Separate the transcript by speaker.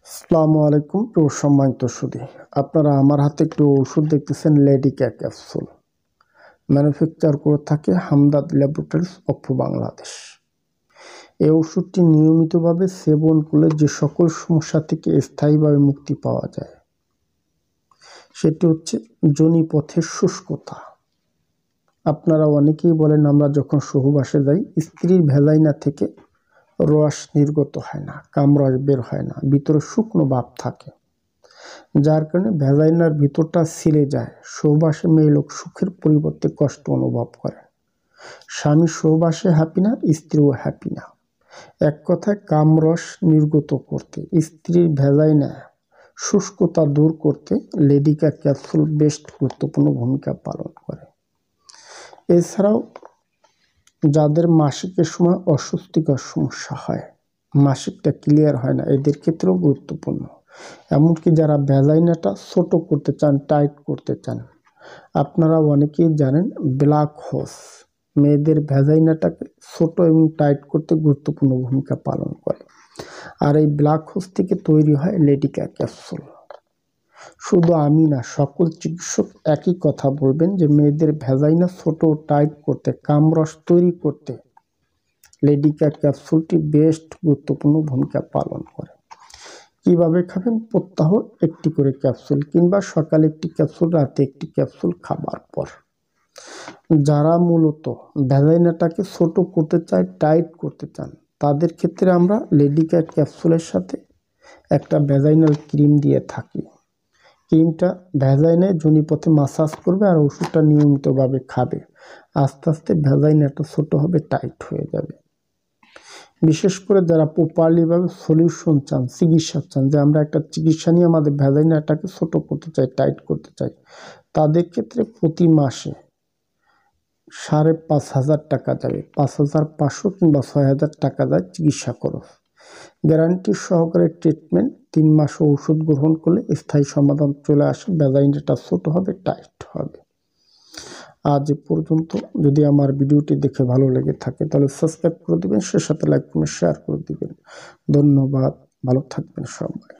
Speaker 1: আসসালামু আলাইকুম প্রিয় সম্মানিত সুধী, আপনারা আমার হাতে একটি ওষুধ দেখতেছেন লেডিকা ক্যাপসুল। ম্যানুফ্যাকচার করে থাকে হামদাদ ল্যাবরেটরিজ অফ বাংলাদেশ। এই ওষুধটি নিয়মিতভাবে সেবন করলে যে সকল সমস্যা থেকে স্থায়ীভাবে মুক্তি পাওয়া যায় সেটি হচ্ছে যোনিপথের শুষ্কতা। আপনারা অনেকেই বলেন আমরা যখন সহবাসে যাই স্ত্রীর ভেজাইনা থেকে রস নির্গত হয় না, কামরস বের হয় না, ভিতরে শুকনো ভাব থাকে, যার কারণে ভেজাইনার ভিতরটা ছিলে যায়। সহবাসে মেয়ে লোক সুখের পরিবর্তে কষ্ট অনুভব করে। স্বামী সহবাসে হ্যাপি না, স্ত্রীও হ্যাপি না। এক কথায় কামরস নির্গত করতে, স্ত্রীর ভেজাইনা শুষ্কতা দূর করতে লেডিকা ক্যাপসুল বেশ গুরুত্বপূর্ণ ভূমিকা পালন করে। এছাড়াও যাদের মাসিকের সময় অস্বস্তিকর সমস্যা হয়, মাসিকটা ক্লিয়ার হয় না, এদের ক্ষেত্রেও গুরুত্বপূর্ণ। এমনকি যারা ভ্যাজাইনাটা ছোট করতে চান, টাইট করতে চান, আপনারা অনেকেই জানেন ব্ল্যাক হোস মেয়েদের ভ্যাজাইনাটাকে ছোট এবং টাইট করতে গুরুত্বপূর্ণ ভূমিকা পালন করে। আর এই ব্ল্যাক হোস থেকে তৈরি হয় লেডিকা ক্যাপসুল। শুধু আমি না, সকল চিকিৎসক একই কথা বলবেন যে মেয়েদের ভ্যাজাইনা ছোট টাইট করতে, কামরস তৈরি করতে লেডিকা ক্যাপসুলটি বেশ গুরুত্বপূর্ণ ভূমিকা পালন করে। কিভাবে খাবেন? প্রত্যহ একটি করে ক্যাপসুল, কিংবা সকালে একটি ক্যাপসুল, রাতে একটি ক্যাপসুল খাবার পর। যারা মূলত ভ্যাজাইনাটাকে ছোট করতে চায়, টাইট করতে চান, তাদের ক্ষেত্রে আমরা লেডিকা ক্যাপসুলের সাথে একটা ভ্যাজাইনাল ক্রিম দিয়ে থাকি। ক্রিমটা ভ্যাজাইনায় যোনিপথে মাসাজ করবে আর ওষুধটা নিয়মিতভাবে খাবে। আস্তে আস্তে ভ্যাজাইনাটা ছোট হবে, টাইট হয়ে যাবে। বিশেষ করে যারা প্রপারলিভাবে সলিউশন চান, চিকিৎসা চান, যে আমরা একটা চিকিৎসা নিয়ে আমাদের ভ্যাজাইনাটাকে ছোট করতে চাই, টাইট করতে চাই, তাদের ক্ষেত্রে প্রতি মাসে 5,500 টাকা যাবে, 5,500 কিংবা 6,000 টাকা যায় চিকিৎসা খরচ। গ্যারান্টি সহকারে ট্রিটমেন্ট, 3 মাস ওষুধ গ্রহণ করলে স্থায়ী সমাধান চলে আসে, ভ্যাজাইনাটা ছোট হবে, টাইট হবে। আজ এ পর্যন্ত। যদি আমার ভিডিওটি দেখে ভালো লেগে থাকে তাহলে সাবস্ক্রাইব করে দিবেন, সে সাথে লাইক কমেন্ট শেয়ার করে দিবেন। ধন্যবাদ, ভালো থাকবেন সবাই।